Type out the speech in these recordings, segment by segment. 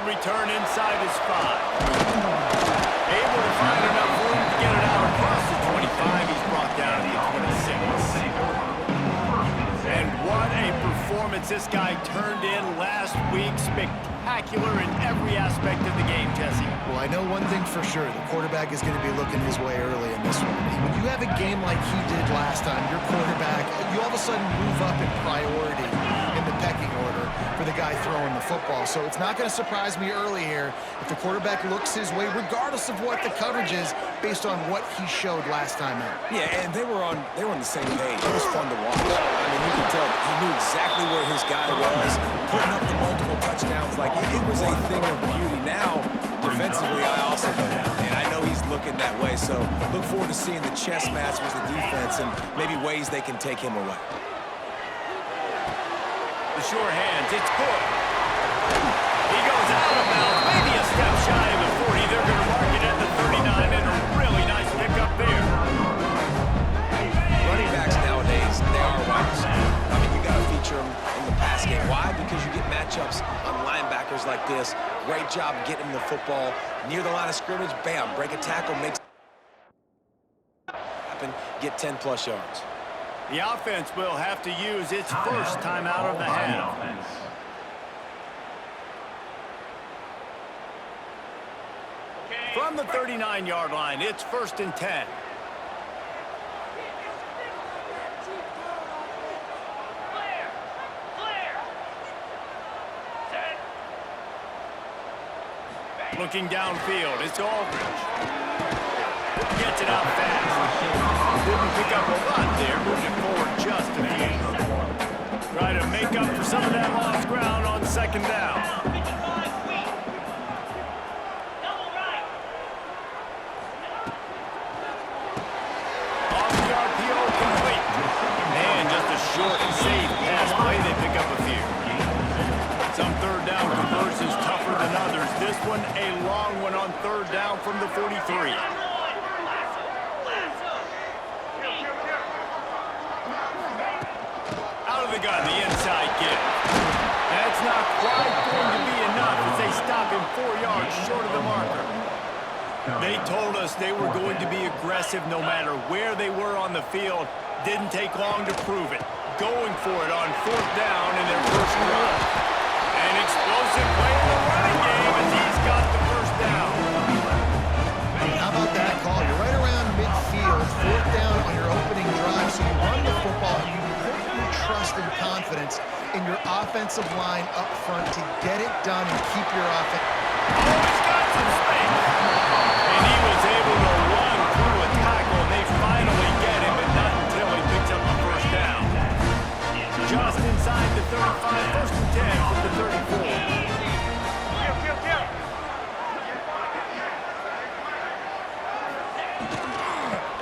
return inside his 5. Able to find enough room to get it out across the 25. He's brought down to the 26. And what a performance this guy turned in last week. Spectacular in every aspect of the game, Jesse. Well, I know one thing for sure. The quarterback is going to be looking his way early in this one. When you have a game like he did last time, your quarterback, you all of a sudden move up in priority in the pecking order for the guy throwing the football. So it's not going to surprise me early here if the quarterback looks his way, regardless of what the coverage is, based on what he showed last time out. Yeah, and they were on the same page. It was fun to watch. I mean, you could tell he knew exactly where his guy was, putting up the multiple touchdowns. Like, it was a thing of beauty. Now, defensively, I also know that, and I know he's looking that way. So look forward to seeing the chess match with the defense and maybe ways they can take him away. The sure hands, it's good. He goes out of bounds, maybe a step shy of the 40. They're going to mark it at the 39, and a really nice pickup there. Running backs nowadays, they are wide receivers. I mean, you got to feature them in the pass game. Why? Because you get matchups on linebackers like this. Great job getting the football near the line of scrimmage. Bam, break a tackle, makes happen, get 10-plus yards. The offense will have to use its first timeout of the half. From the 39-yard line, it's 1st and 10. Looking downfield, it's Aldridge. Gets it out fast. Didn't pick up a lot there, moving forward just a few. Try to make up for some of that lost ground on 2nd down. Off the RPO complete. And just a short and safe pass play. They pick up a few. Some 3rd down conversions tougher than others. This one a long one on 3rd down from the 43. The gun, the inside give. That's not quite going to be enough as they stop him 4 yards short of the marker. They told us they were going to be aggressive no matter where they were on the field. Didn't take long to prove it. Going for it on 4th down in their first drive. An explosive play in the running game as he's got the 1st down. How about that call? You're right around midfield, 4th down on your opening drive, so you run the football and you trust and confidence in your offensive line up front to get it done and keep your offense. Oh, he's got some space. And he was able to run through a tackle, and they finally get him, but not until he picks up the 1st down. Just inside the 35, 1st and 10 from the 34.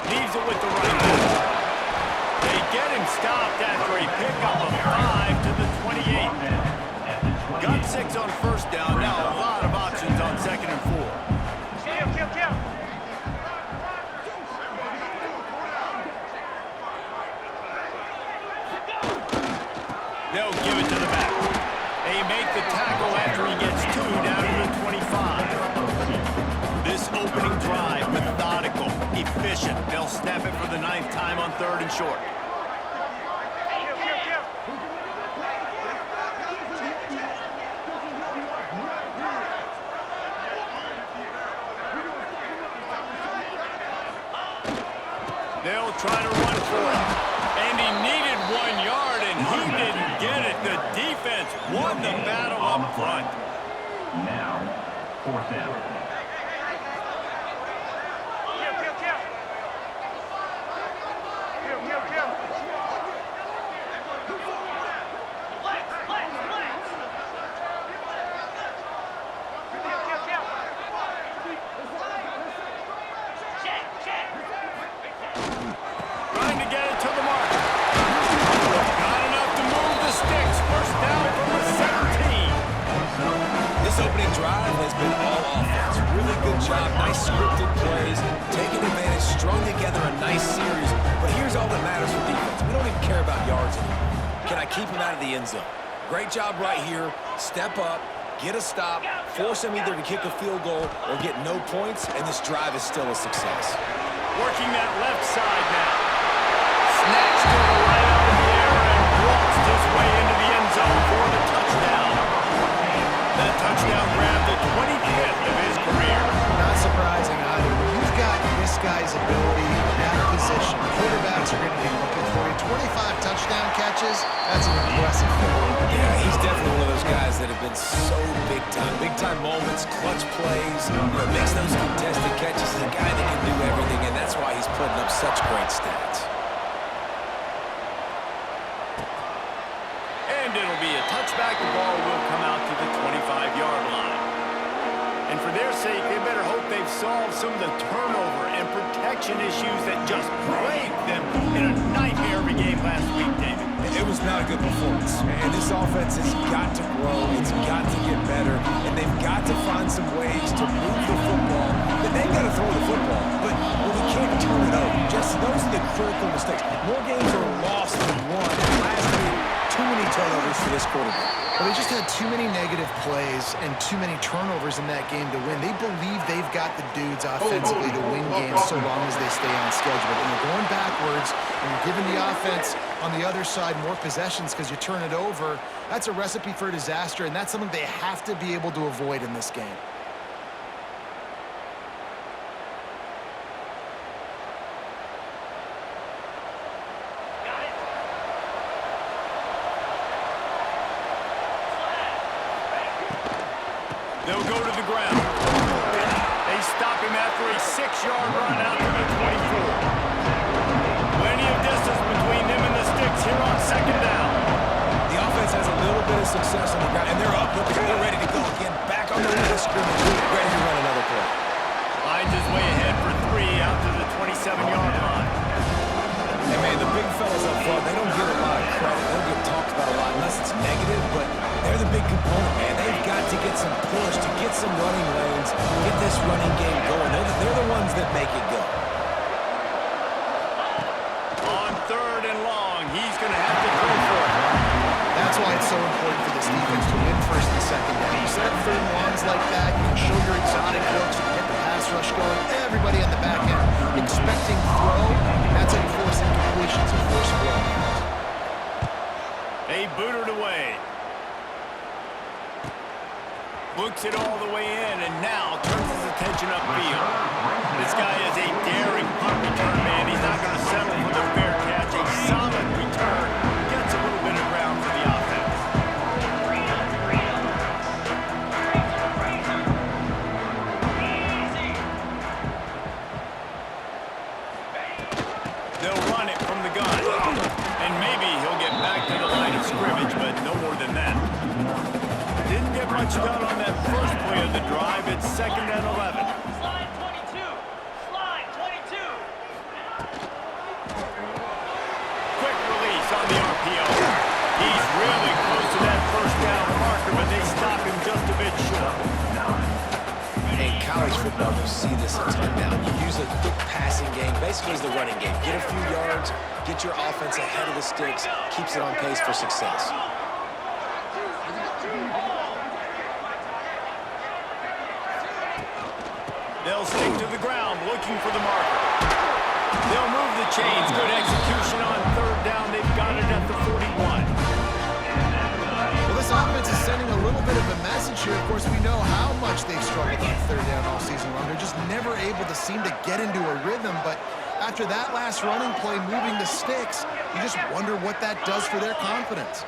Leaves it with the right back. Get him stopped after a pickup of 5 to the 28. Got 6 on 1st down. Now a lot of options on 2nd and 4. They'll give it to the back. They make the tackle after he gets 2 down to the 25. This opening drive, methodical, efficient. They'll snap it for the 9th time on 3rd and short. They'll try to run for it. And he needed 1 yard, and he didn't get it. The defense won the battle up front. Now, 4th down. job, nice scripted plays, taking advantage, strung together a nice series. But here's all that matters for defense. We don't even care about yards anymore. Can I keep him out of the end zone? Great job right here. Step up, get a stop, force them either to kick a field goal or get no points, and this drive is still a success. Working that left side now. Snatched it right up in the air and waltzed his way into the end zone for the touchdown. That touchdown grabbed the 25th of his career. Not surprising either. When you've got this guy's ability in that position, quarterbacks are going to be looking for you. 25 touchdown catches, that's an impressive thing. Yeah, he's definitely one of those guys that have been so big time. Big time moments, clutch plays, makes those contested catches. He's a guy that can do everything, and that's why he's putting up such great stats. And it'll be a touchback. The ball will come out to the 25-yard line. And for their sake, they better hope they've solved some of the turnover and protection issues that just plagued them in a nightmare of a game last week, David. It was not a good performance, and this offense has got to grow, it's got to get better, and they've got to find some ways to move the football. But they've got to throw the football, but we can't turn it over. Just those are the critical mistakes. More games are lost than won, and last week, too many turnovers for this quarterback. Well, they just had too many negative plays and too many turnovers in that game to win. They believe they've got the dudes offensively to win games so long as they stay on schedule. But when you're going backwards and you're giving the offense on the other side more possessions because you turn it over, that's a recipe for disaster, and that's something they have to be able to avoid in this game. They'll go to the ground. They stop him after a 6-yard run out to the 24. Plenty of distance between them and the sticks here on second down. The offense has a little bit of success on the ground, and they're up. They're ready to go again. Back on the line of scrimmage, ready to run another play. Finds his way ahead for 3 out to the 27-yard line. And, man, the big fellas up front, they don't get a lot of credit. They don't get talked about a lot unless it's negative, but they're the big component, man. They've got to get some push, to get some running lanes, get this running game going. They're the ones that make it go. On 3rd and long, he's going to have to throw for it. That's why it's so important for this defense to win first and second down. You set up 3rd and longs like that, you can show your exotic looks, you can get the pass rush going, everybody on the back end expecting throw. That's how you force incompletions and force flow. They boot it away. Looks it all the way in, and now turns his attention upfield. This guy is a daring punt return man. He's not going to settle for the fair catch. A solid return. Gets a little bit of ground for the offense. They'll run it from the gun. And maybe he'll get back to the line of scrimmage, but no more than that. Didn't get much done on that first play of the drive. It's 2nd and 11. Slide 22. Slide 22. Quick release on the RPO. He's really close to that first down marker, but they stop him just a bit short. In college football, you see this a ton now. You use a quick passing game, basically as the running game. Get a few yards, get your offense ahead of the sticks, keeps it on pace for success. They'll stick to the ground, looking for the marker. They'll move the chains. Good execution on 3rd down. They've got it at the 41. Well, this offense is sending a little bit of a message here. Of course, we know how much they've struggled on 3rd down all season long. They're just never able to seem to get into a rhythm, but after that last running play, moving the sticks, you just wonder what that does for their confidence.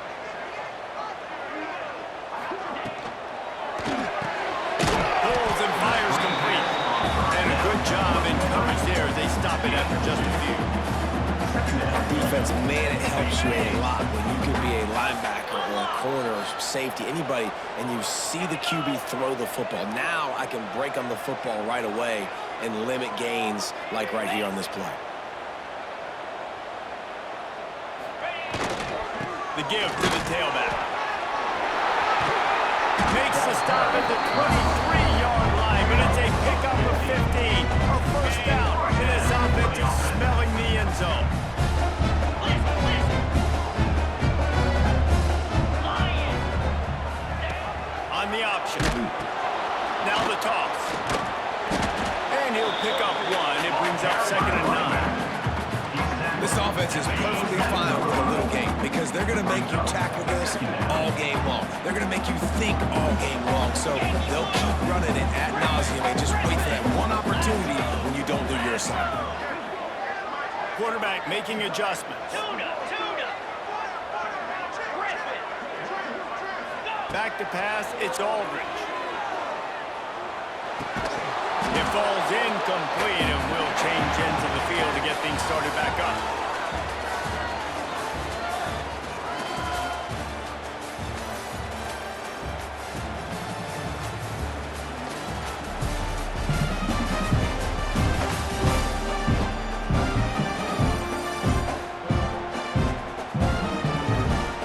Pulls and fires complete. And a good job in coverage there as they stop it after just a few. Defense, man, it helps you a lot when you can be a linebacker or a corner or safety, anybody, and you see the QB throw the football. Now I can break on the football right away and limit gains like right here on this play. The give to the tailback. Makes the stop at the 23-yard line, but it's a pickup of 15. A first down, and his offense is smelling the end zone. On the opposite. the toss. And he'll pick up one. It brings up 2nd and 9. This offense is perfectly fine with a little game because they're going to make you tackle this all game long. They're going to make you think all game long. So they'll keep running it ad nauseum and just wait for that one opportunity when you don't do your assignment. Quarterback making adjustments. Back to pass, it's Aldridge. It falls incomplete and will change into the field to get things started back up.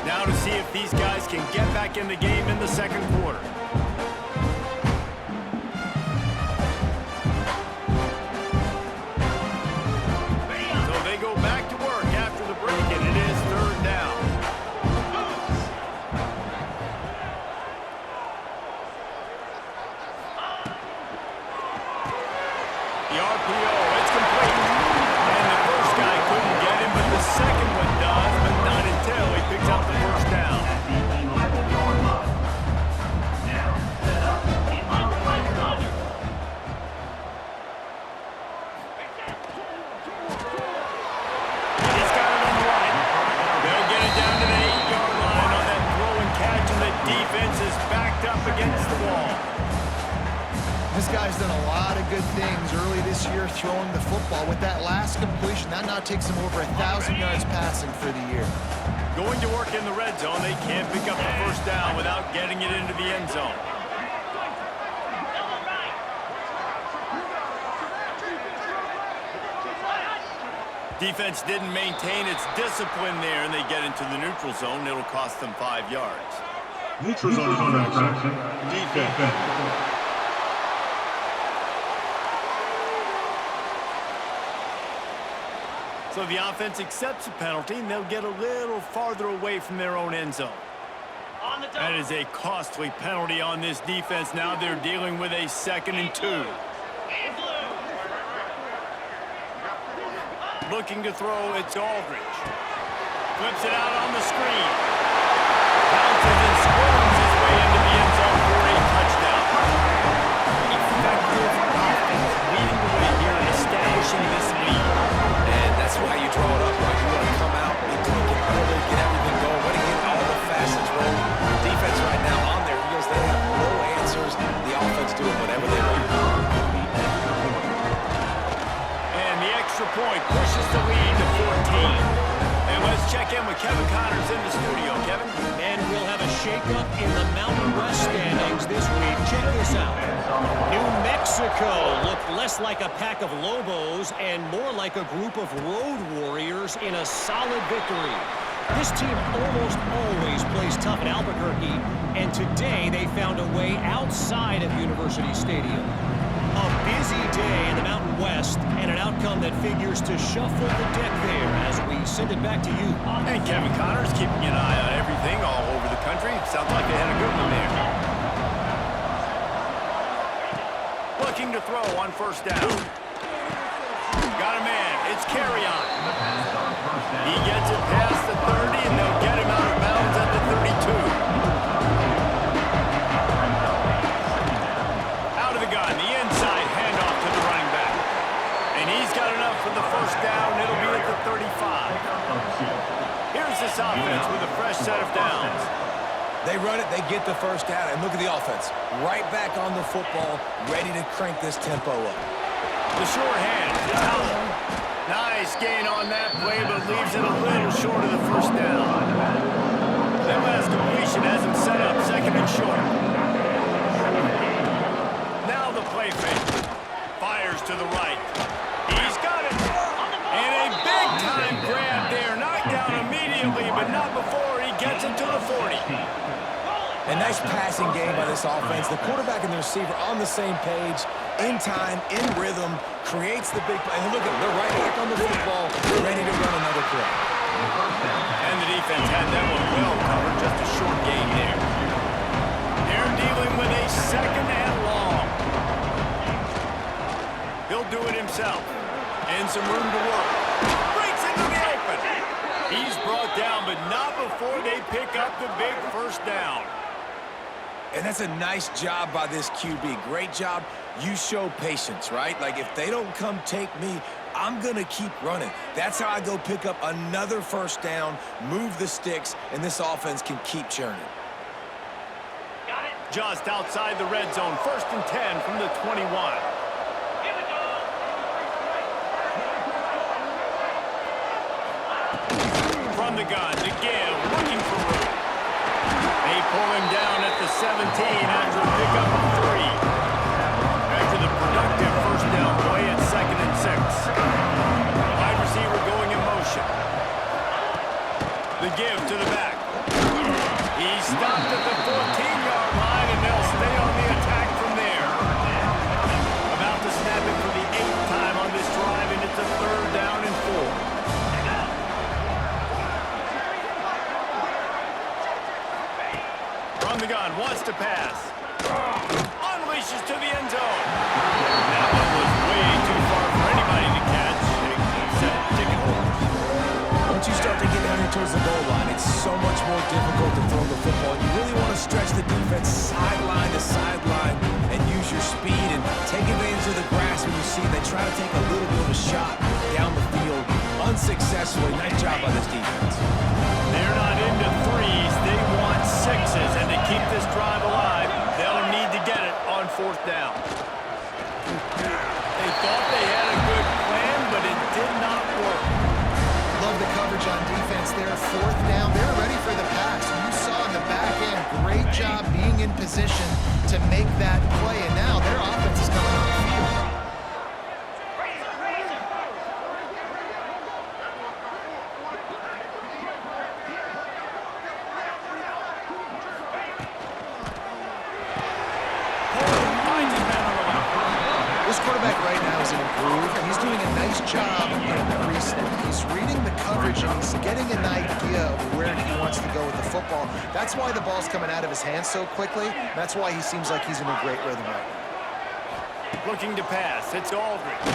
Now to see if these guys can get back in the game in the 2nd quarter. This guy's done a lot of good things early this year throwing the football. With that last completion, that now takes him over 1,000 yards passing for the year. Going to work in the red zone, they can't pick up the 1st down without getting it into the end zone. Defense didn't maintain its discipline there, and they get into the neutral zone. It'll cost them 5 yards. Neutral zone infraction. Defense. So the offense accepts a penalty, and they'll get a little farther away from their own end zone. That is a costly penalty on this defense. Now they're dealing with a 2nd and 2. Looking to throw, it's Aldridge. Flips it out on the screen. Bounces and squirms his way into the end zone for a touchdown. Effective offense leading the way here and establishing this lead. And that's why you draw it up, right? You want to come out, be quick and early, get everything going, want to get all the facets rolling. The defense right now on their heels, they have no answers. The offense doing whatever they want. And the extra point pushes the lead to 14. And let's check in with Kevin Connors in the studio. Kevin? And we'll have a shakeup in the Mountain West standings this week. Check this out. New Mexico looked less like a pack of Lobos and more like a group of road warriors in a solid victory. This team almost always plays tough in Albuquerque, and today they found a way outside of University Stadium. A busy day in the Mountain West, and an outcome that figures to shuffle the deck there as we send it back to you. And Kevin Connors keeping an eye on everything all over the country. Sounds like they had a good one there. Looking to throw on 1st down. Got a man. It's Carry-On. He gets it past the 30, and they'll get him out of bounds at the 32. Out of the gun, the inside handoff to the running back. And he's got enough for the 1st down. It'll be at the 35. Here's this offense with a fresh set of downs. They run it, they get the 1st down, and look at the offense. Right back on the football, ready to crank this tempo up. The short hand, Howell. Nice gain on that play, but leaves it a little short of the 1st down. That last completion has him set up 2nd and short. Now the play fake. Fires to the right. He's got it. And a big-time grab there. Knocked down immediately, but not before he gets it to the 40. A nice passing game by this offense. The quarterback and the receiver on the same page, in time, in rhythm, creates the big play. And look at them, they're right back on the football, ready to run another play. And the defense had that one well covered, just a short gain there. They're dealing with a 2nd and long. do it himself. And some room to work. Breaks into the open. He's brought down, but not before they pick up the big first down. And that's a nice job by this QB. Great job. You show patience, right? Like, if they don't come take me, I'm going to keep running. That's how I go pick up another first down, move the sticks, and this offense can keep churning. Got it. Just outside the red zone, 1st and 10 from the 21. Here we go. From the gun, to give, looking for room. They pull him down at the 17 after a pickup of 3. Back to the productive first down play at 2nd and 6. Wide receiver going in motion. The give to the back. He's stopped at the 14-yard line, and they'll stay on the attack from there. About to snap it for the 8th time on this drive, and it's a 3rd down and 4. From the gun, wants to pass. Unleashes to the end zone. That one was way too far for anybody to catch, except ticket holders. Once you start to get down here towards the goal line, it's so much more difficult to throw the football. You really want to stretch the defense sideline to sideline and use your speed and take advantage of the grass when you see they try to take a little bit of a shot down the field unsuccessfully. Nice job by this defense. They're not into 3s, they want 6s, and to keep this drive alive, they'll need to get it on 4th down. They thought they had a good plan, but it did not work. Love the coverage on defense there. 4th down. They're ready for the pass. You saw in the back end, great job being in position to make that play, and now their offense is coming on the field. This quarterback right now is an improve, and he's doing a nice job in the reset. He's reading the coverage, and he's getting an idea of where he wants to go with the football. That's why the ball's coming out of his hands so quickly. That's why he seems like he's in a great rhythm right now. Looking to pass, it's Aldridge.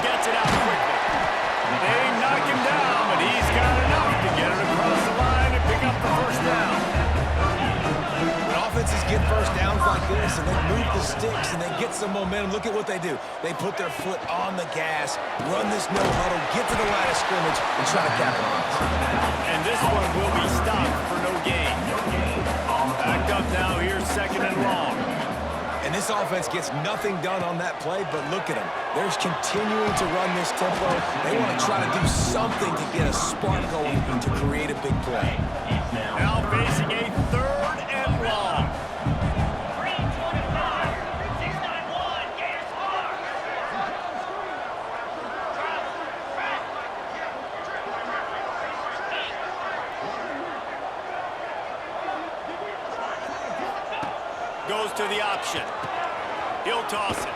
Gets it out quickly. They knock him down, but he's got enough to get it across the line and pick up the first down. When offenses get first downs like this and they move the sticks and they get some momentum, look at what they do. They put their foot on the gas, run this no huddle, get to the line of scrimmage, and try to capitalize. And this one will be stopped for no gain. Backed up now, here's 2nd and long. And this offense gets nothing done on that play, but look at them. They're continuing to run this tempo. They want to try to do something to get a spark going to create a big play. Now facing a 3rd and long. 325. 691. Gators far. Goes to the option. He'll toss it.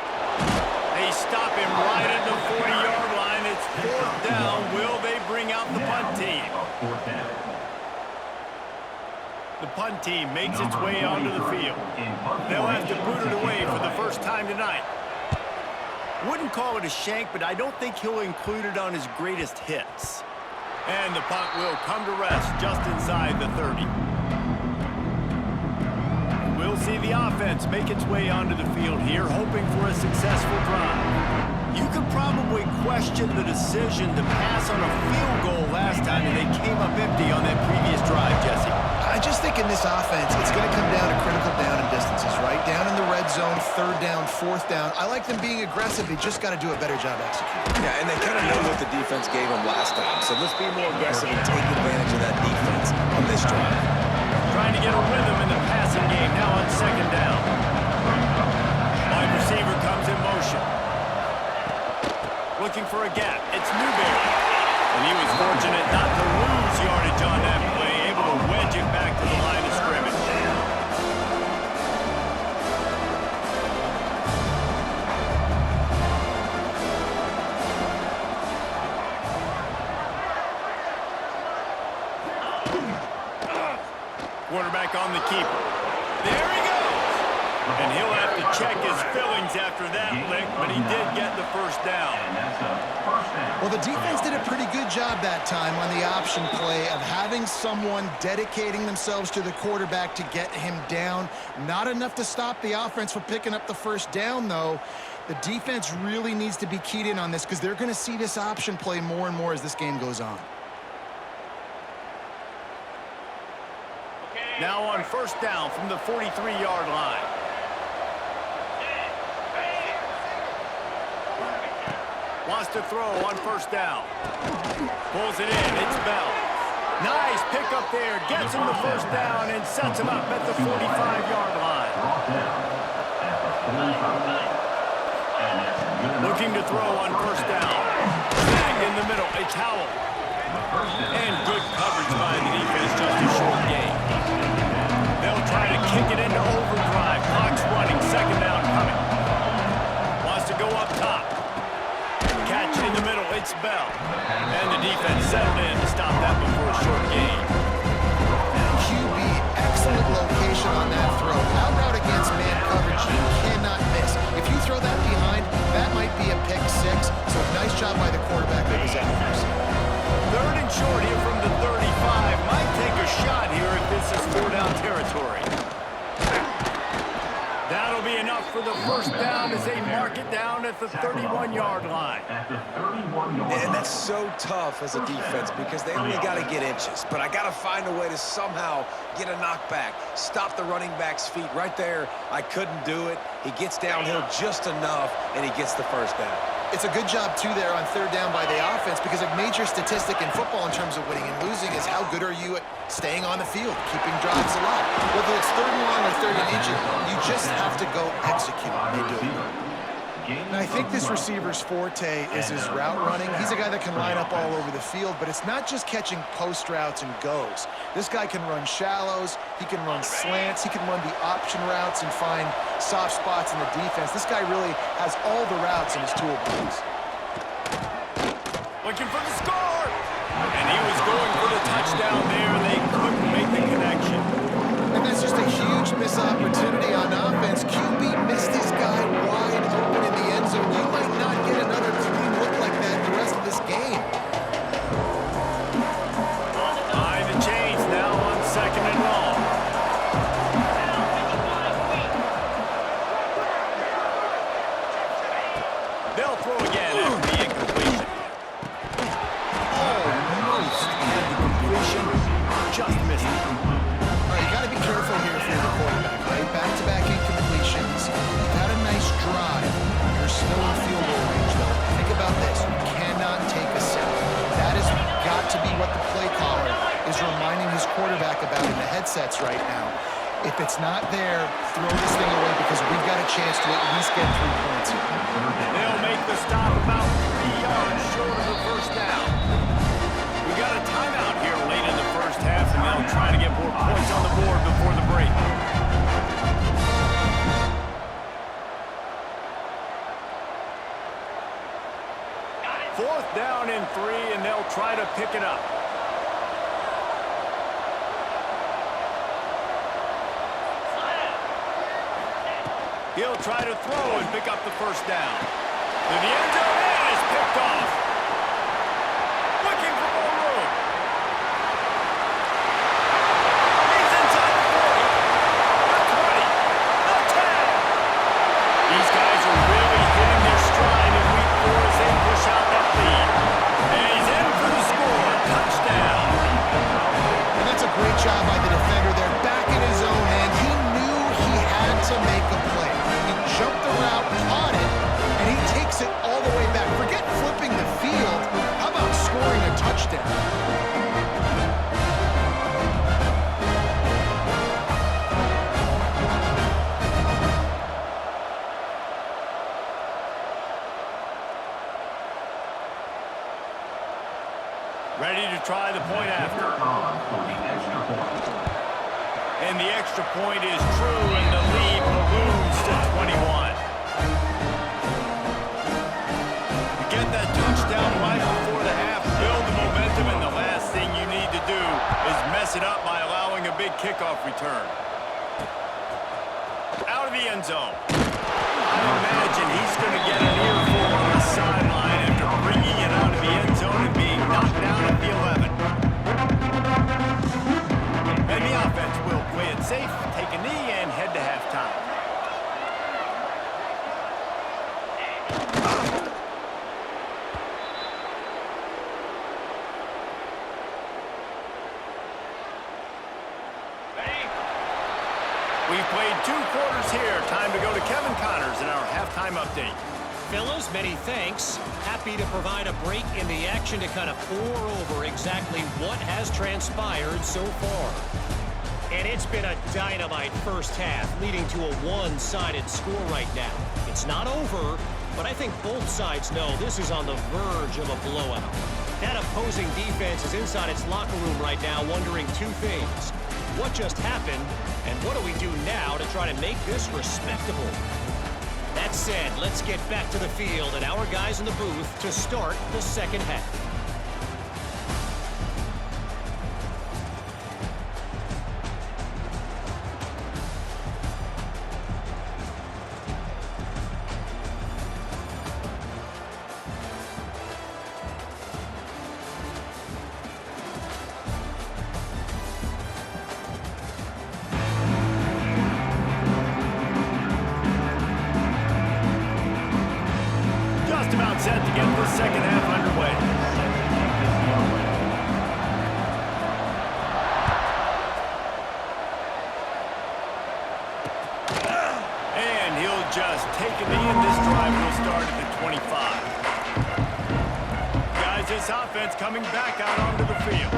They stop him right at the 40-yard line. It's 4th down. Will they bring out the punt team? 4th down. The punt team makes its way onto the field. They'll have to boot it away for the first time tonight. Wouldn't call it a shank, but I don't think he'll include it on his greatest hits. And the punt will come to rest just inside the 30. We'll see the offense make its way onto the field here, hoping for a successful drive. You could probably question the decision to pass on a field goal last time, and they came up empty on that previous drive, Jesse. I just think in this offense, it's going to come down to critical down and distances, right? Down in the red zone, 3rd down, 4th down. I like them being aggressive. They just got to do a better job executing. Yeah, and they kind of know what the defense gave them last time. So let's be more aggressive and take advantage of that defense on this drive. Trying to get a rhythm in the passing game now on 2nd down. Wide receiver comes in motion. Looking for a gap. It's Newberry. And he was fortunate not to lose yardage on that play, able to wedge it back to the line of scrimmage. Quarterback on the keeper. There he goes. And he'll have to check his filling feelings after that lick, but he did get the first down. Well, the defense did a pretty good job that time on the option play of having someone dedicating themselves to the quarterback to get him down. Not enough to stop the offense from picking up the first down, though. The defense really needs to be keyed in on this because they're going to see this option play more and more as this game goes on. Now on first down from the 43-yard line. Wants to throw on first down. Pulls it in. It's Bell. Nice pick up there. Gets him the first down and sets him up at the 45-yard line. Looking to throw on first down. Snagged in the middle. It's Howell. And good coverage by the defense. Just a short gain. They'll try to kick it into overdrive. Clock's running. Second down coming. Wants to go up top. Catch in the middle, it's Bell. And the defense settled in to stop that before a short gain. QB, excellent location on that throw. Out route against man coverage, you cannot miss. If you throw that behind, that might be a pick six. So nice job by the quarterback with his accuracy. Third and short here from the 35. Might take a shot here if this is four-down territory. That'll be enough for the first down as they mark it down at the 31-yard line. And that's so tough as a defense because they only got to get inches. But I got to find a way to somehow get a knockback, stop the running back's feet right there. I couldn't do it. He gets downhill just enough, and he gets the first down. It's a good job, too, there on third down by the offense because a major statistic in football in terms of winning and losing is how good are you at staying on the field, keeping drives alive. Whether it's third and long or third and inches, you just have to go execute. They do it. And I think this receiver's forte is his route running. He's a guy that can line up all over the field, but it's not just catching post routes and goes. This guy can run shallows, he can run slants, he can run the option routes and find soft spots in the defense. This guy really has all the routes in his toolbox. Looking for the score! And he was going for the touchdown there. They couldn't make the connection. And that's just a huge missed opportunity on offense. QB missed his guy wide open in the end zone. You might not get another clean look like that the rest of this game. Behind the chains now on second and long. They'll throw again after the incompletion. Almost had the completion. Just missed it. All right, you got to be careful here if you're the quarterback, right? Back-to-back incompletions. You've had a nice drive. You're still in field goal range, though. Think about this. You cannot take a sack. That has got to be what the play caller is reminding his quarterback about in the headsets right now. If it's not there, throw this thing away because we've got a chance to at least get 3 points here. They'll make the stop about 3 yards short of the first down. We got a timeout here late in the first half, and they'll try to get more points on the board before the break. Fourth down and 3, and they'll try to pick it up. He'll try to throw and pick up the first down. To the end zone, and is picked off. Looking for more room. He's inside the 40, the 20, the 10. These guys are really hitting their stride in week 4 as they push out that lead. And he's in for the score. Touchdown. And that's a great job by the defender there, back in his own end. He knew he had to make a play. He jumped the route, caught it, and he takes it all the way back. Forget flipping the field. How about scoring a touchdown? Ready to try the point after. And the extra point is true, and the lead balloons to 21. You get that touchdown right before the half, build the momentum, and the last thing you need to do is mess it up by allowing a big kickoff return. Out of the end zone. I imagine 2 quarters here. Time to go to Kevin Connors in our halftime update. Fellas, many thanks. Happy to provide a break in the action to kind of pour over exactly what has transpired so far. And it's been a dynamite first half, leading to a one-sided score right now. It's not over, but I think both sides know this is on the verge of a blowout. That opposing defense is inside its locker room right now wondering 2 things. What just happened, and what do we do now to try to make this respectable? That said, let's get back to the field and our guys in the booth to start the second half. Just about set to get the second half underway. And he'll just take a knee, and this drive will start at the 25. Guys, this offense coming back out onto the field.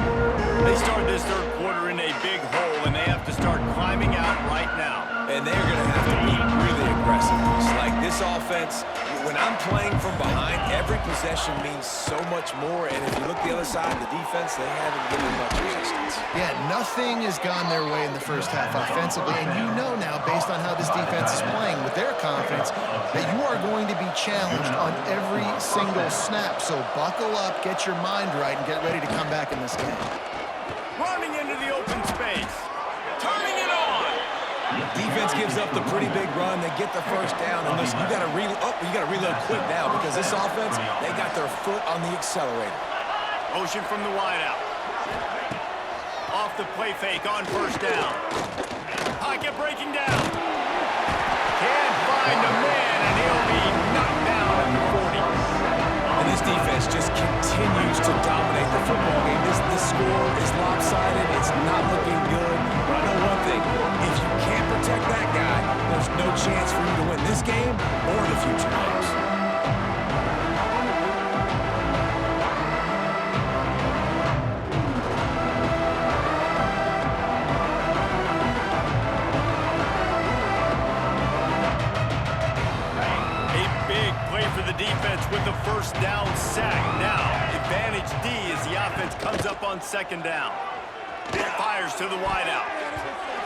They start this third quarter in a big hole, and they have to start climbing out right now. And they're going to have to be really aggressive. It's like this offense, when I'm playing from behind, every possession means so much more. And if you look the other side, the defense, they haven't given much resistance. Yeah, nothing has gone their way in the first half offensively, and you know now, based on how this defense is playing with their confidence, that you are going to be challenged on every single snap. So buckle up, get your mind right, and get ready to come back in this game. Running into the open space. Turning it on. Defense gives up the pretty big run. They get the first down, and listen, you got to reload quick now because this offense, they got their foot on the accelerator. Motion from the wideout. Off the play fake on first down. Pocket breaking down. Can't find a man, and he'll be knocked down at the 40. And this defense just continues to dominate the football game. This score is lopsided. It's not looking good. But I know one thing. If you can't protect that guy, there's no chance for you to win this game or the future games. A big play for the defense with the first down sack. Now, advantage D as the offense comes up on second down. Fires to the wideout.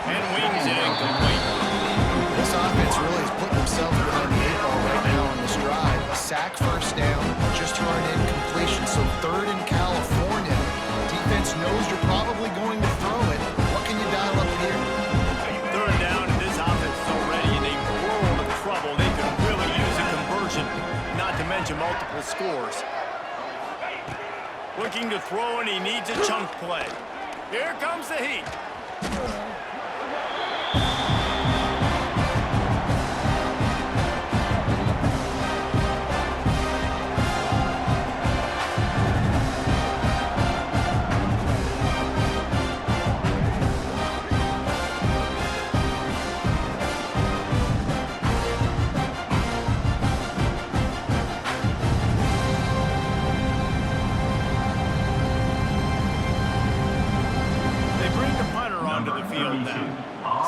And wings it incomplete. This offense really is putting themselves behind the 8 ball right now on this drive. A sack first down, just turned in completion. So third in California. Defense knows you're probably going to throw it. What can you dial up here? Third down, and this offense is already in a world of trouble. They could really use a conversion, not to mention multiple scores. Looking to throw, and he needs a chunk play. Here comes the heat.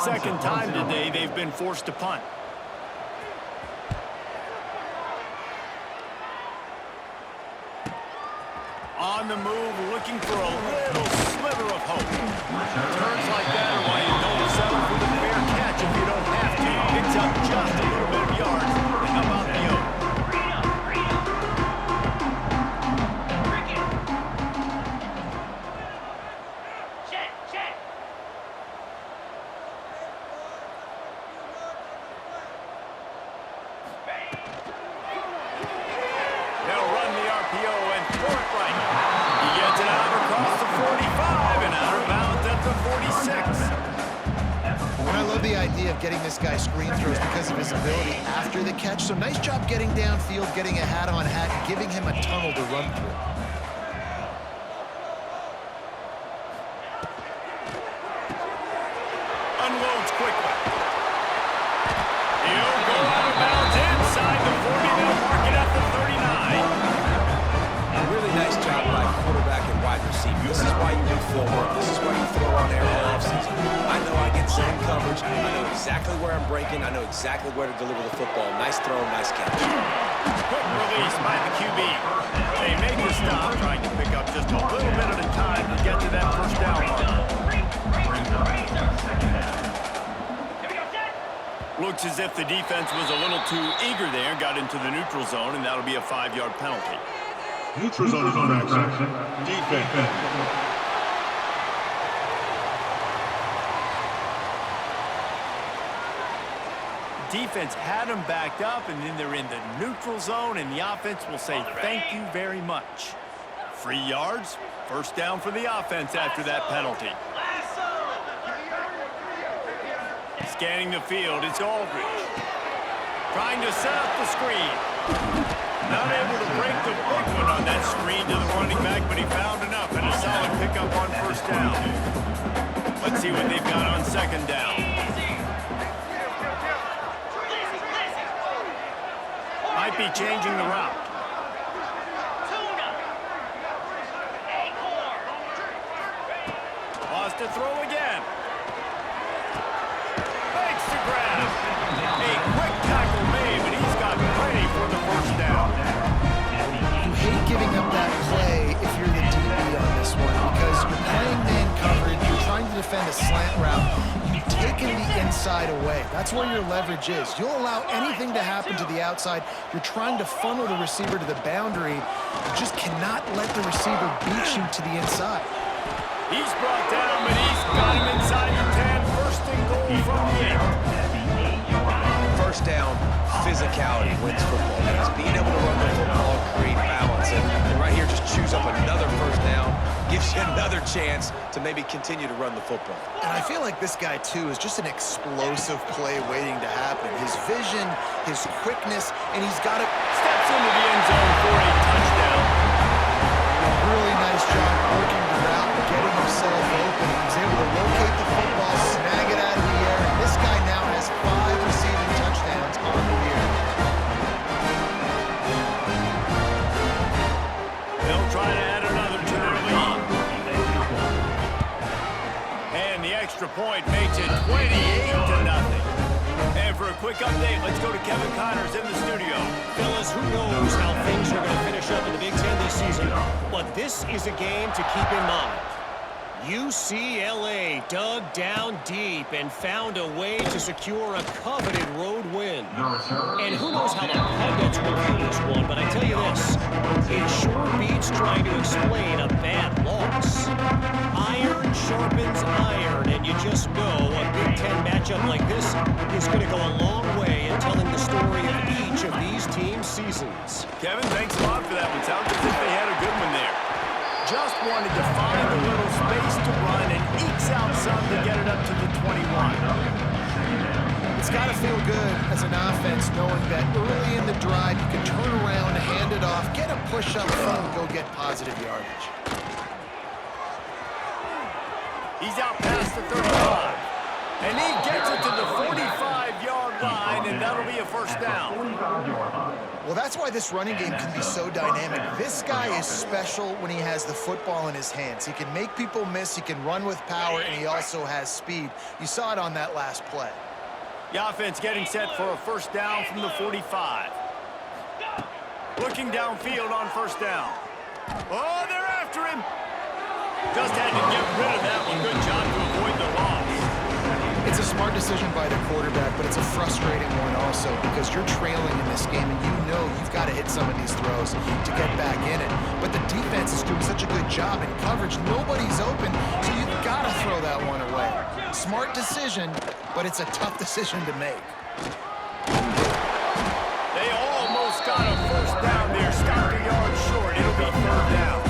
Second time today they've been forced to punt. On the move, looking for a little sliver of hope. Turns like that are why you don't settle for the fair catch if you don't have to. Picks up just a little bit of yards. And how about the oak? Of getting this guy screen throws because of his ability after the catch. So nice job getting downfield, getting a hat-on-hat, and giving him a tunnel to run through. Unloads quickly. forward. This is where you throw on air all offseason. I know I get zone coverage. I know exactly where I'm breaking. I know exactly where to deliver the football. Nice throw, nice catch. Quick release by the QB. They make the stop, trying to pick up just a little bit at a time to get to that first down marker. Looks as if the defense was a little too eager there, got into the neutral zone, and that'll be a 5-yard penalty. Neutral zone infraction. Defense. Defense had them backed up, and then they're in the neutral zone, and the offense will say thank you very much. 3 yards, first down for the offense after that penalty. Scanning the field, it's Aldridge. Trying to set up the screen. Not able to break the big one on that screen to the running back, but he found enough and a solid pickup on first down. Let's see what they've got on second down. Might be changing the route. Lost to throw again. Makes the grab. A quick tackle made, but he's got ready for the first down. You hate giving up that play if you're the DB on this one because you're playing man coverage, you're trying to defend a slant route, you've taken the inside away. That's where your leverage is. You'll allow anything to happen to the outside. You're trying to funnel the receiver to the boundary. You just cannot let the receiver beat you to the inside. He's brought down, but he's got him inside the 10. First and goal from the 8. First down, physicality wins football games. Being able to run the football, create balance. And right here, just choose up another first down. Gives you another chance to maybe continue to run the football. And I feel like this guy, too, is just an explosive play waiting to happen. His vision, his quickness, and he's got it. Steps into the end zone for a touchdown. Really nice job working the route, getting himself open. He was able to locate the football, snag it out of the air, and this guy now has 5 receiving touchdowns on the year. They'll try to add another to their lead. And the extra point makes it 28-0. And for a quick update, let's go to Kevin Connors in the studio. Fellas, who knows how things are going to finish up in the Big Ten this season, but this is a game to keep in mind. UCLA dug down deep and found a way to secure a coveted road win. And who knows how the pundits will view this one, but I tell you this, it sure beats trying to explain a bad loss. Iron sharpens iron, and you just know a Big Ten matchup like this is going to go a long way in telling the story of each of these teams' seasons. Kevin, thanks a lot for that one. Sounds as if they had a good one there. Just wanted to find a little space to run and ekes out some to get it up to the 21. It's got to feel good as an offense knowing that early in the drive you can turn around, hand it off, get a push up front, and go get positive yardage. He's out past the 35. And he gets it to the 45-yard line, and that'll be a first down. Well, that's why this running game can be so dynamic. This guy is special when he has the football in his hands. He can make people miss, he can run with power, and he also has speed. You saw it on that last play. The offense getting set for a first down from the 45. Looking downfield on first down. Oh, they're after him. Just had to get rid of that one. Good job to avoid the loss. It's a smart decision by the quarterback, but it's a frustrating one also because you're trailing in this game and you know you've got to hit some of these throws to get back in it. But the defense is doing such a good job in coverage. Nobody's open, so you've got to throw that one away. Smart decision, but it's a tough decision to make. They almost got a first down there. Stopped a yard short. It'll be third down.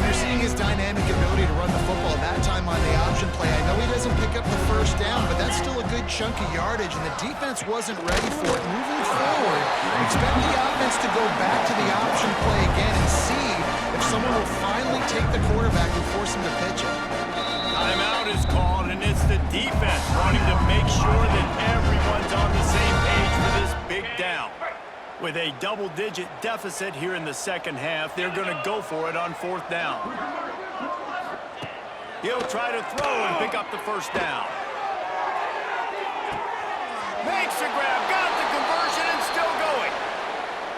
You're seeing his dynamic ability to run the football. That time on the option play, I know he doesn't pick up the first down, but that's still a good chunk of yardage, and the defense wasn't ready for it. Moving forward, expect the offense to go back to the option play again and see if someone will finally take the quarterback and force him to pitch it. Timeout is called, and it's the defense wanting to make sure that everyone's on the same page for this big down. With a double-digit deficit here in the second half, they're going to go for it on fourth down. He'll try to throw and pick up the first down. Makes the grab, got the conversion, and still going.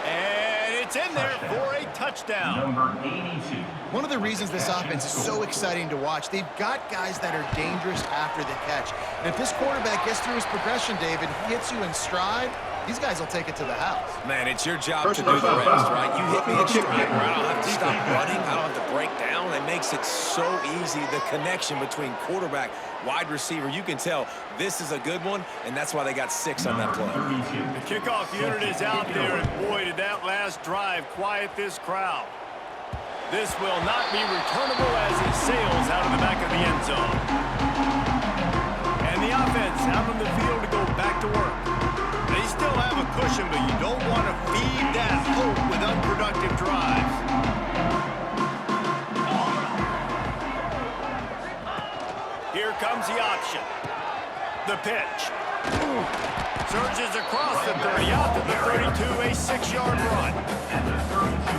And it's in there for a touchdown. Number 82. One of the reasons this offense is so exciting to watch, they've got guys that are dangerous after the catch. And if this quarterback gets through his progression, David, he hits you in stride, these guys will take it to the house. Man, it's your job to do the rest, right? You hit me in stride where I don't have to stop running, I don't have to break down. It makes it so easy, the connection between quarterback, wide receiver. You can tell this is a good one, and that's why they got 6 on that play. The kickoff unit is out there, and boy, did that last drive quiet this crowd. This will not be returnable as he sails out of the back of the end zone. And the offense out on the field to go back to work. They still have a cushion, but you don't want to feed that hope with unproductive drives. Here comes the option. The pitch. Surges across the 30, out to the 32, a 6-yard run.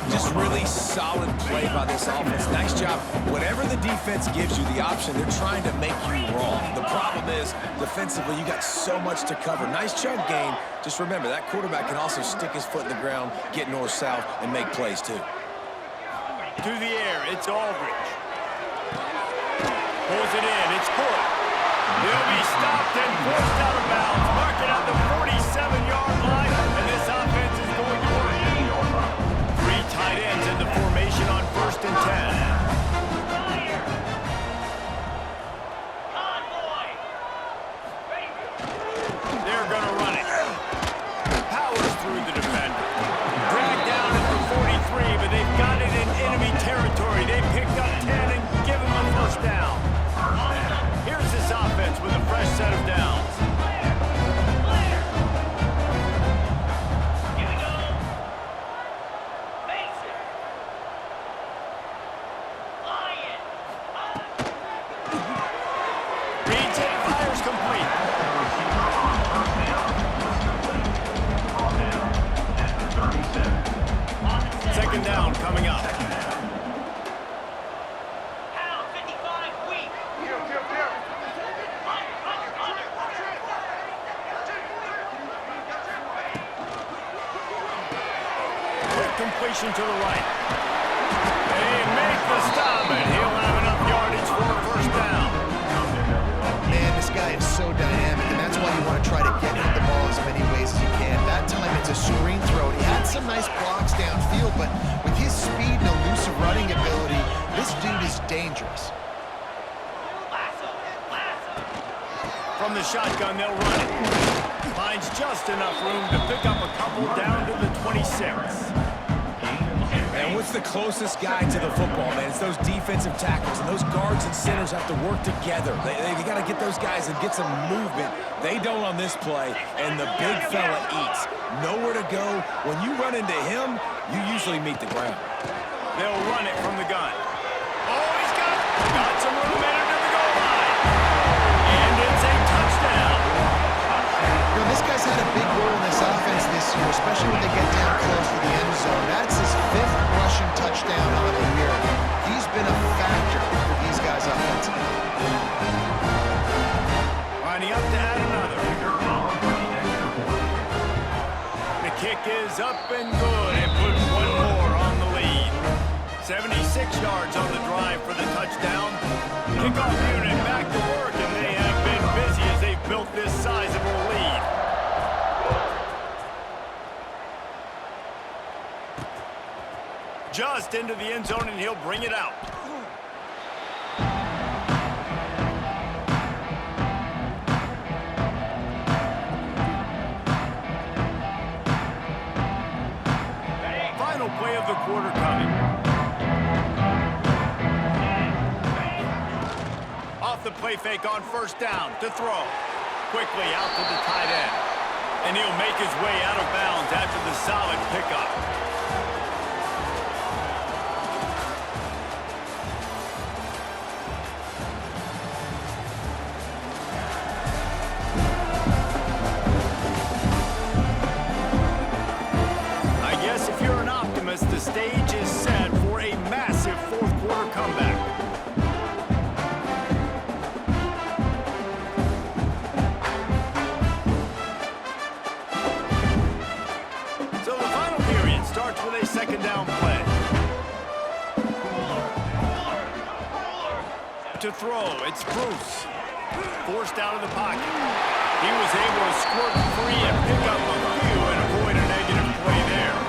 Just really solid play by this offense. Nice job. Whatever the defense gives you the option, they're trying to make you wrong. The problem is, defensively, you got so much to cover. Nice chunk gain. Just remember, that quarterback can also stick his foot in the ground, get north-south, and make plays, too. To the air, it's Aldridge. Pulls it in, it's Hood. He'll be stopped and forced out of bounds. Marking out the 47-yard line, and this offense is going to work. 3 tight ends in the formation on 1st and 10. They're going to run it. Powers through the defender. Dragged down at the 43, but they've got it in enemy territory. They picked up 10 and give him a first down. Here's this offense with a fresh set of downs. Here we go. Mason. Lion. Reads it, fires complete. Second down coming up. Pound 55 weak. Quick completion to the right. They make the stop, and he'll have enough yardage for a first down. Man, this guy is so dynamic, and that's why you want to try to get him the ball as many ways as you can. That time, it's a screen throw. He had some nice blocks downfield, but with his speed and elusive running ability, this dude is dangerous. From the shotgun, they'll run it. Finds just enough room to pick up a couple down to the 26. And what's the closest guy to the football, man? It's those defensive tackles, and those guards and centers have to work together. They got to get those guys and get some movement. They don't on this play, and the big fella eats. Nowhere to go. When you run into him, you usually meet the ground. They'll run it from the gun. Oh, he's got some room headed to the goal line. And it's a touchdown. You know, this guy's had a big role in this offense this year, especially when they get down close to the end zone. That's his 5th rushing touchdown on the year. He's been a factor for these guys offensively. Lining up to add another. The kick is up and good, and put one more on the lead. 76 yards on the drive for the touchdown. Kickoff unit back to work, and they have been busy as they've built this sizable lead. Just into the end zone, and he'll bring it out. Final play of the quarter coming. Off the play fake on first down to throw. Quickly out to the tight end. And he'll make his way out of bounds after the solid pickup. The stage is set for a massive fourth quarter comeback. starts with a second down play. To throw, it's Bruce. Forced out of the pocket. He was able to squirt free and pick up a few and avoid a negative play there.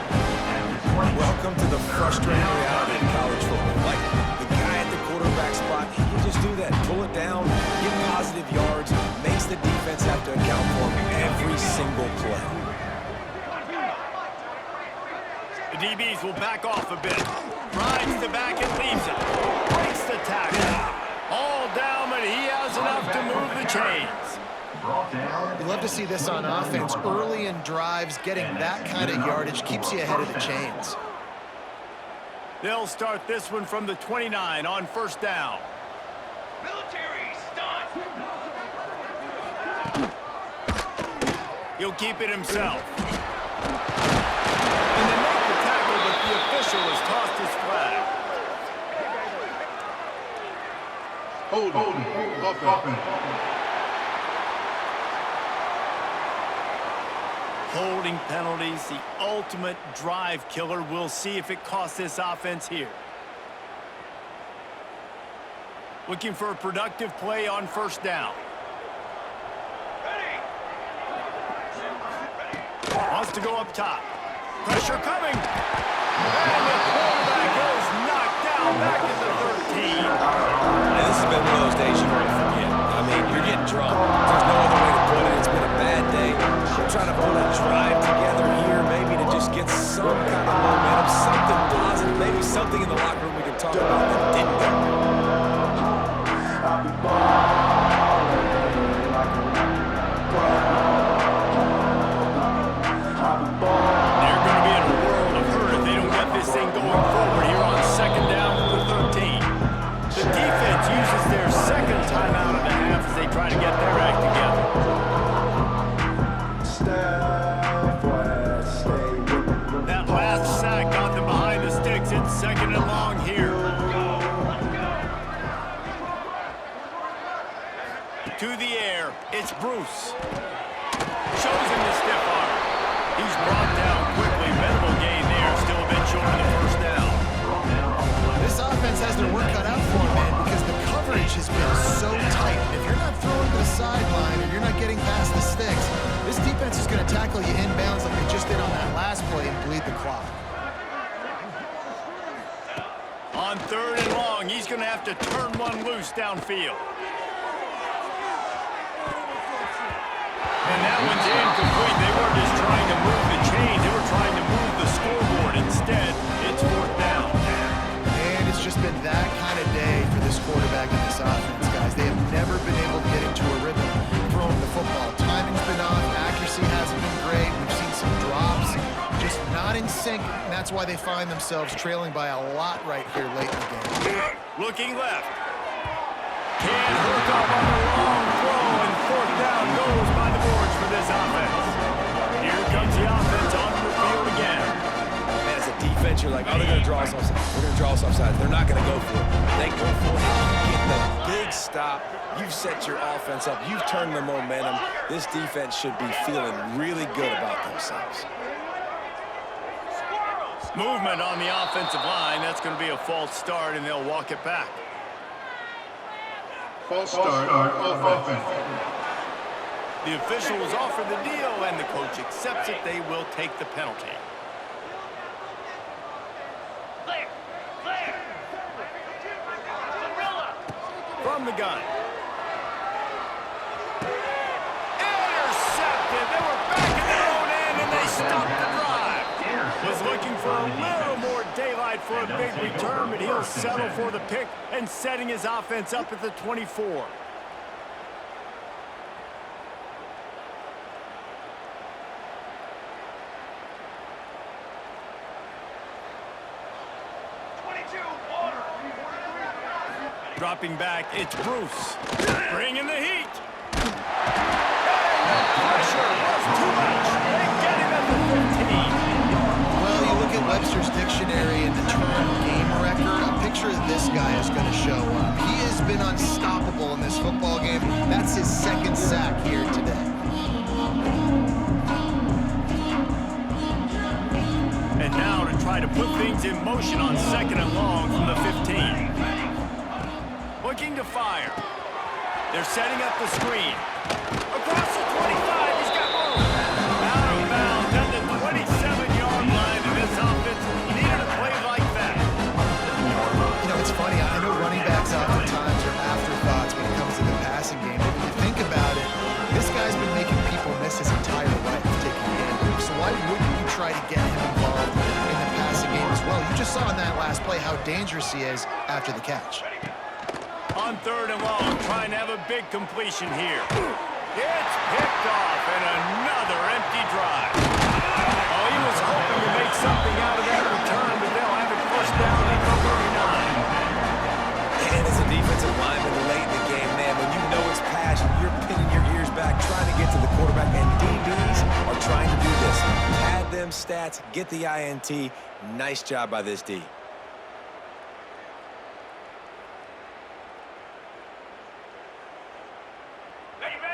Welcome to the frustrating reality of college football. Like, the guy at the quarterback spot, he can just do that. Pull it down, get positive yards, makes the defense have to account for him every single play. The DBs will back off a bit. Rides the back and leaves it. Breaks the tackle. All down, but he has enough to move the chains. You love to see this on offense. Early in drives, getting that kind of yardage keeps you ahead of the chains. They'll start this one from the 29 on first down. Military stunt. He'll keep it himself. And they make the tackle, but the official has tossed his flag. Holding. Offense. Holding penalties, the ultimate drive killer. We'll see if it costs this offense here. Looking for a productive play on first down. Wants to go up top. Pressure coming. And the quarterback goes knocked down back at the 13. And this has been one of those days you want to forget. I mean, you're getting drunk. There's no other way to put it. It's been a bad day. We're trying to put a drive together here, maybe to just get some kind of momentum, something positive, maybe something in the locker room we can talk about that didn't go. They're going to be in a world of hurt if they don't get this thing going forward here on second down with the 13. The defense uses their second timeout of the half as they try to get their act together. That last sack got them behind the sticks. It's second and long here. To the air, it's Bruce. Shows him the stiff arm. He's brought down quickly. Minimal gain there. Still a bit short of the first down. This offense has their work cut out for them, man, because the coverage has been so tight. If you're not throwing to the sideline or you're not getting past the sticks, this defense is going to tackle you inbounds like they just did on that last play and bleed the clock. On third and long, he's going to have to turn one loose downfield. And that one's incomplete. They weren't just trying to move the chains. They were trying to move the scoreboard. Instead, it's fourth down. And it's just been that kind of day for this quarterback and this offense, guys. They have never been able to get into a rhythm throwing the football. Timing's been off. Accuracy hasn't been great. We've seen some drops. Just not in sync, and that's why they find themselves trailing by a lot right here late in the game. Looking left. Can't hook up on the long throw, and fourth down goes by the boards for this offense. Here comes the offense onto the field again. Man, as a defense, you're like, oh, they're going to draw us offside. They're going to draw us offside. They're not going to go for it. They go for it. You get the big stop. You've set your offense up. You've turned the momentum. This defense should be feeling really good about themselves. Movement on the offensive line. That's going to be a false start, and they'll walk it back. False start. Offense. The official was offered the deal, and the coach accepts it. They will take the penalty. Clear. Gorilla. From the gun. Intercepted. They were back in their own end, and they stopped the drive. Was looking for a little more daylight for a big return, but he'll settle for the pick and setting his offense up at the 24. Dropping back, it's Bruce. Bringing the heat. And the pressure was too much. They get him at the 15. Well, you look at Webster's dictionary and the term game wrecker, a picture of this guy is going to show up. He has been unstoppable in this football game. That's his second sack here today. And now to try to put things in motion on 2nd and long from the 15. Looking to fire. They're setting up the screen. Across the 25, he's got room. Out of bounds at the 27-yard line, and this offense needed a play like that. You know, it's funny. I know running backs oftentimes are afterthoughts when it comes to the passing game. But if you think about it, this guy's been making people miss his entire life taking handoffs. So why wouldn't you try to get him involved in the passing game as well? You just saw in that last play how dangerous he is after the catch. On 3rd and long, trying to have a big completion here. It's picked off, and another empty drive. Oh, he was hoping to make something out of that return, but they'll have it first down at the 39. And as a defensive lineman late in the game, man, when you know it's passion, you're pinning your ears back, trying to get to the quarterback, and DBs are trying to do this. Pad them stats, get the INT. Nice job by this D.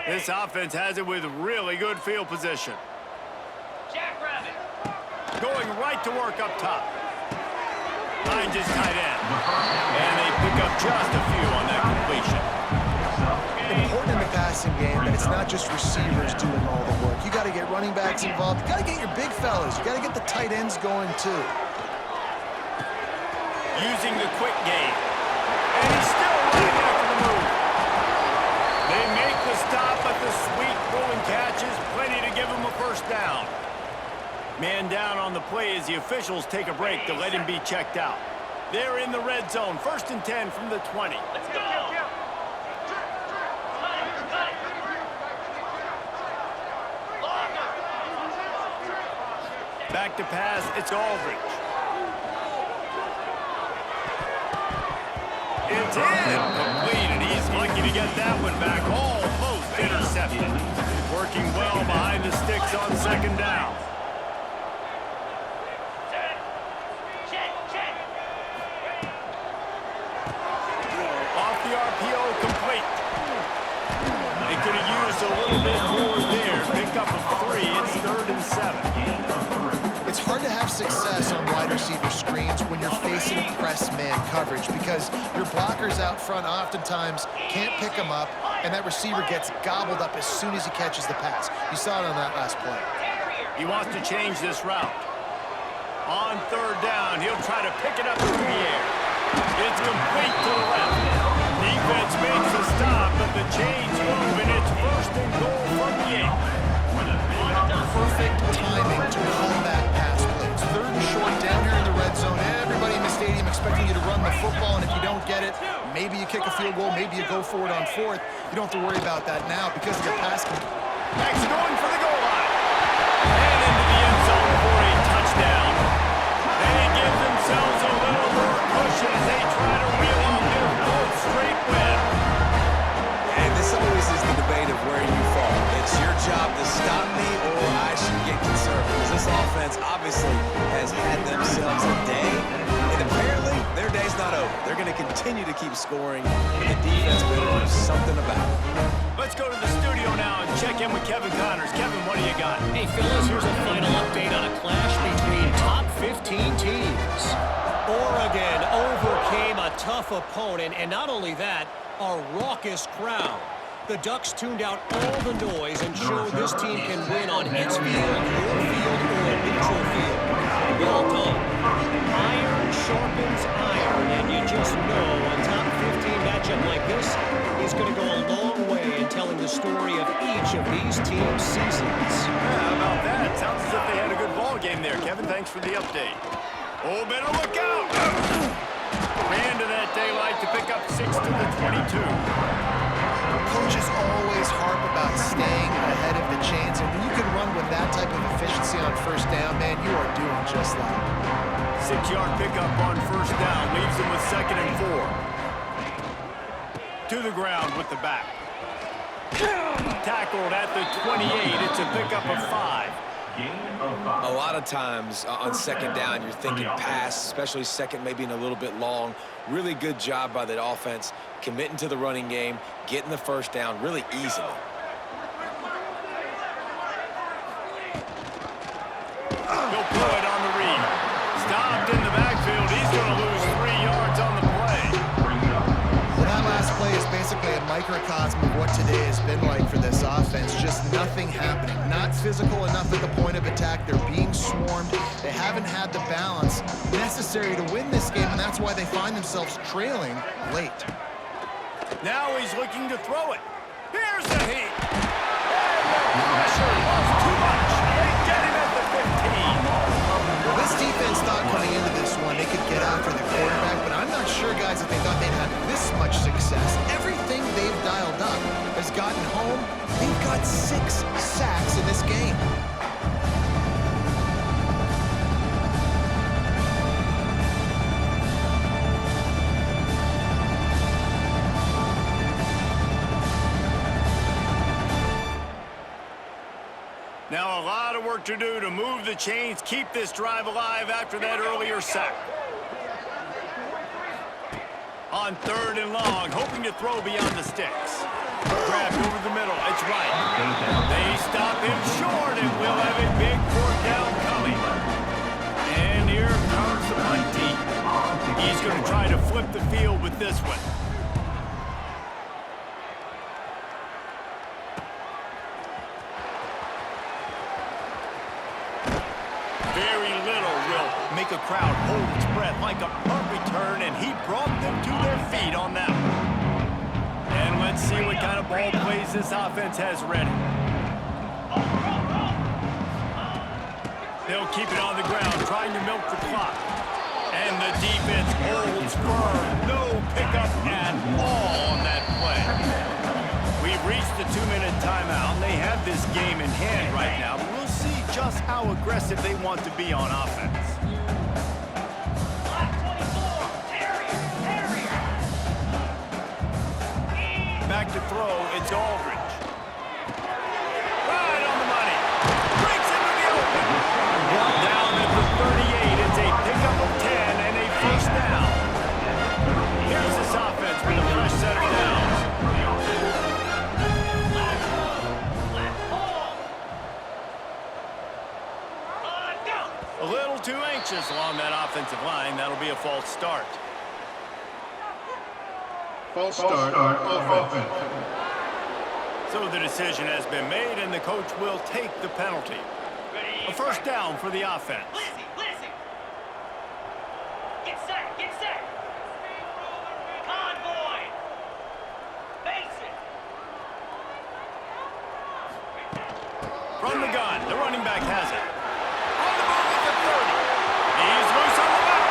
This offense has it with really good field position. Jackrabbit. Going right to work up top. Finds his tight end. And they pick up just a few on that completion. Important in the passing game that it's not just receivers doing all the work. You got to get running backs involved. You got to get your big fellas. You got to get the tight ends going too. Using the quick game. And he's still running after the move. They make the stop, but the sweet throwing catch is plenty to give him a first down. Man down on the play as the officials take a break to let him be checked out. They're in the red zone, 1st and 10 from the 20. Let's go. Cut it. Back to pass, it's Aldridge. It's in, complete, and he's lucky to get that one back. Almost intercepted. Working well behind the sticks on 2nd down. Check. Off the RPO, complete. They could have used a little bit more there. Pick up a 3, it's 3rd and 7. It's hard to have success on wide receiver screens when you're facing press man coverage because your blockers out front oftentimes can't pick them up, and that receiver gets gobbled up as soon as he catches the pass. You saw it on that last play. He wants to change this route. On 3rd down, he'll try to pick it up through the air. It's complete to the left. Defense makes a stop, but the chain's moving. It's 1st and goal from the 8. Perfect timing to call that pass play. It's 3rd and short down here in the red zone. Everybody in the stadium expecting you to run the football, and if you don't get it, maybe you kick a field goal, maybe you go for it on 4th. You don't have to worry about that now because of the pass. Next going for the goal line. And into the end zone for a touchdown. They give themselves a little more push as they try to reel off their 4th straight win. And this always is the debate of where you fall. It's your job to stop me, or I should get concerned. Because this offense obviously has had themselves a day, and apparently their day's not over. They're going to continue to keep scoring, and the defense better do something about it. Let's go to the studio now and check in with Kevin Connors. Kevin, what do you got? Hey, fellas, here's a final update on a clash between top 15 teams. Oregon overcame a tough opponent, and not only that, a raucous crowd. The Ducks tuned out all the noise and showed this team can win on its field, your field, or a neutral field. Well done. Iron sharpens iron, and you just know a top 15 matchup like this is going to go a long way in telling the story of each of these teams' seasons. How about that? Sounds as if they had a good ball game there. Kevin, thanks for the update. Oh, better look out! Ran to that daylight to pick up 6 to the 22. Coaches always harp about staying ahead of the chains, and when you can run with that type of efficiency on 1st down, man, you are doing just that. 6-yard pickup on 1st down leaves them with 2nd and 4. To the ground with the back. Tackled at the 28. It's a pickup of 5. A lot of times on 2nd down, you're thinking pass, especially 2nd, maybe in a little bit long. Really good job by the offense, committing to the running game, getting the 1st down really easily. He'll pull it on the read. Stop microcosm of what today has been like for this offense. Just nothing happening. Not physical enough at the point of attack. They're being swarmed. They haven't had the balance necessary to win this game, and that's why they find themselves trailing late. Now he's looking to throw it. Here's the heat. And the pressure was too much. They get him at the 15. Well, this defense thought coming into this one they could get after the quarterback, but I'm not sure, guys, that they thought they'd have this much success. Everything they've dialed up has gotten home. They've got 6 sacks in this game. Now a lot of work to do to move the chains, keep this drive alive after that earlier sack. On 3rd and long, hoping to throw beyond the sticks. Grabbed over the middle, it's right. They stop him short, and we'll have a big 4th down coming. And here comes the punt team. He's going to try to flip the field with this one. Very little will make a crowd hold its breath like a punt return, and he brought them to their feet on that one. And let's see what kind of ball plays this offense has ready. They'll keep it on the ground, trying to milk the clock. And the defense holds firm. No pickup at all on that play. We've reached the 2-minute timeout, and they have this game in hand right now. But we'll see just how aggressive they want to be on offense. Back to throw, it's Aldridge. Right on the money. Breaks into the open. Down at the 38, it's a pickup of 10 and a 1st down. Here's this offense with a fresh set of downs. A little too anxious along that offensive line. That'll be a false start. False start on offense. So the decision has been made, and the coach will take the penalty. A 1st down for the offense. Lizzie. Get set. Convoy. Face it. From the gun, the running back has it. On the move at the 30. He's loose on the back.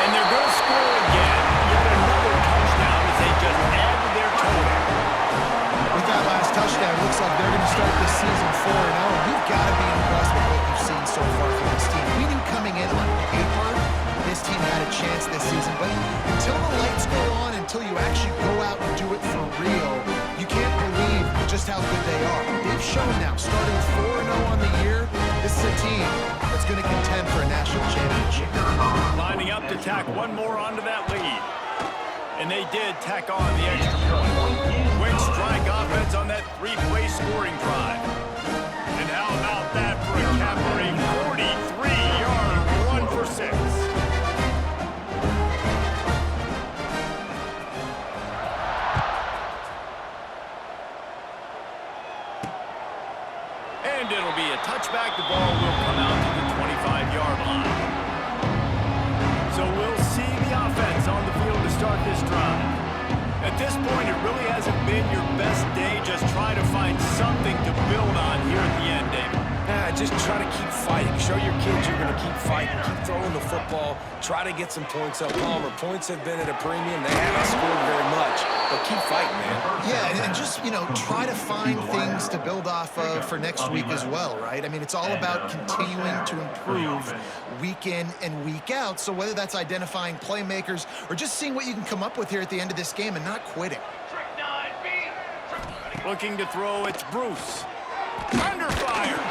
And they're going to score again. Yet another touchdown as they just add to their total. With that last touchdown, it looks like they're going to start this season 4-0. You've got to be impressed with what you've seen so far from this team. We knew coming in on paper, this team had a chance this season, but until the lights go on, until you actually go out and do it for real, you can't believe just how good they are. They've shown now, starting 4-0 on the year, this is a team that's going to contend for a national championship. Lining up to tack one more onto that lead. And they did tack on the extra point. Quick strike offense on that 3-play scoring drive. And how about that for a capper, a 43-yard run for 6. And it'll be a touchback. The ball will come out to the 25-yard line. So we'll see the offense on the field to start this drive. At this point, it really hasn't been your best day. Just try to find something to build on here at the end, David. Just try to keep fighting. Show your kids you're going to keep fighting. Keep throwing the football. Try to get some points up. Palmer, points have been at a premium. They haven't scored very much. But keep fighting, man. Yeah, and just, try to find things to build off of for next week as well, right? I mean, it's all about continuing to improve week in and week out. So whether that's identifying playmakers or just seeing what you can come up with here at the end of this game and not quitting. Looking to throw, it's Bruce. Under fire.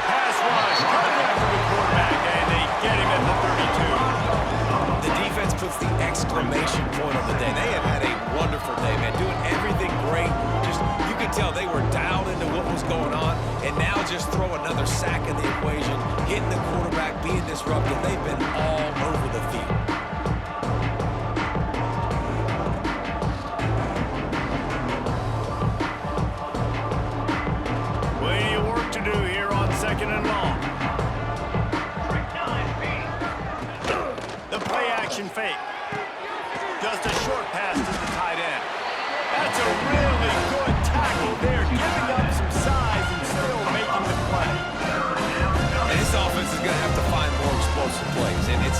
Pass rush. Coming after the quarterback, and they get him at the 32. The defense puts the exclamation point on the day. They have had a wonderful day, man. Doing everything great. Just, you can tell they were dialed into what was going on, and now just throw another sack in the equation, hitting the quarterback, being disruptive. They've been all over the field. explosive plays. And it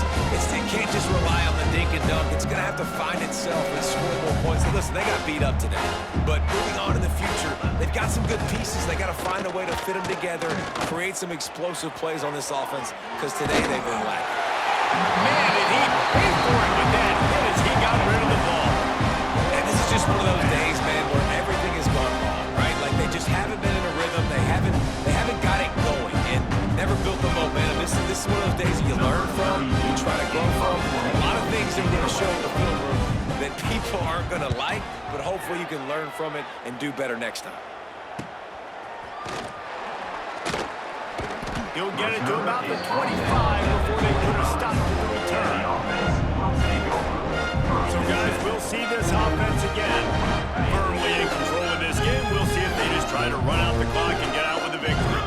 can't just rely on the dink and dunk. It's going to have to find itself and score more points. And listen, they got beat up today. But moving on in the future, they've got some good pieces. They got to find a way to fit them together, create some explosive plays on this offense, because today they've been lacking. Man, did he pay for it with that hit as he got rid of the ball. And this is just one of those days, man, where everything has gone wrong, right? Like they just haven't been in a rhythm. They haven't got it going and never built the momentum. This is one of those days that you learn from, you try to grow from. A lot of things that we're going to show in the film room that people aren't going to like, but hopefully you can learn from it and do better next time. He'll get it to about the 25 before they put a stop to the return. So, guys, we'll see this offense again. Firmly in control of this game. We'll see if they just try to run out the clock and get out with a victory.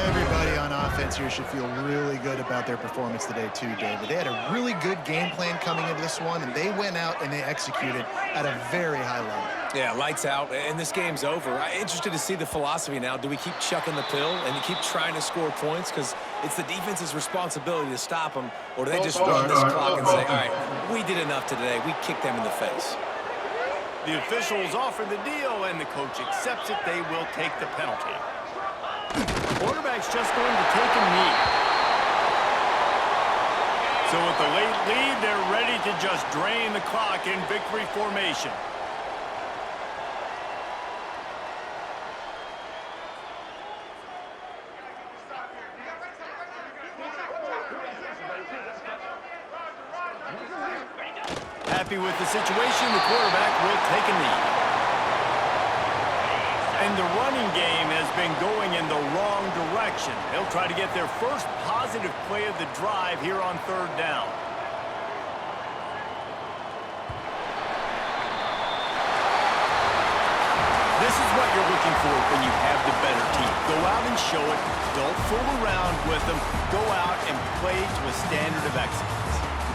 Everybody on offense here should feel really good about their performance today too, David. They had a really good game plan coming into this one, and they went out and they executed at a very high level. Yeah, lights out, and this game's over. I'm interested to see the philosophy now. Do we keep chucking the pill and keep trying to score points because it's the defense's responsibility to stop them, or do they just run this clock and say, all right, we did enough today. We kicked them in the face. The officials offer the deal, and the coach accepts it. They will take the penalty. The quarterback's just going to take a knee. So with the late lead, they're ready to just drain the clock in victory formation. Happy with the situation, the quarterback will take a knee. And the running game has been going in the wrong direction. They'll try to get their first positive play of the drive here on third down. This is what you're looking for when you have the better team. Go out and show it. Don't fool around with them. Go out and play to a standard of excellence.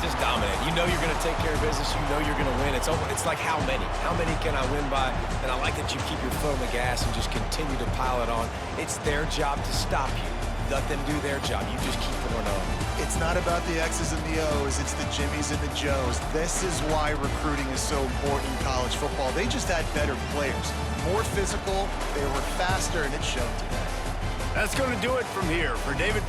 Just dominate. You know you're going to take care of business. You know you're going to win. It's like how many? How many can I win by? And I like that you keep your foot on the gas and just continue to pile it on. It's their job to stop you. Let them do their job. You just keep pouring on. It's not about the X's and the O's. It's the Jimmies and the Joes. This is why recruiting is so important in college football. They just had better players, more physical, they were faster, and it showed today. That's going to do it from here. For David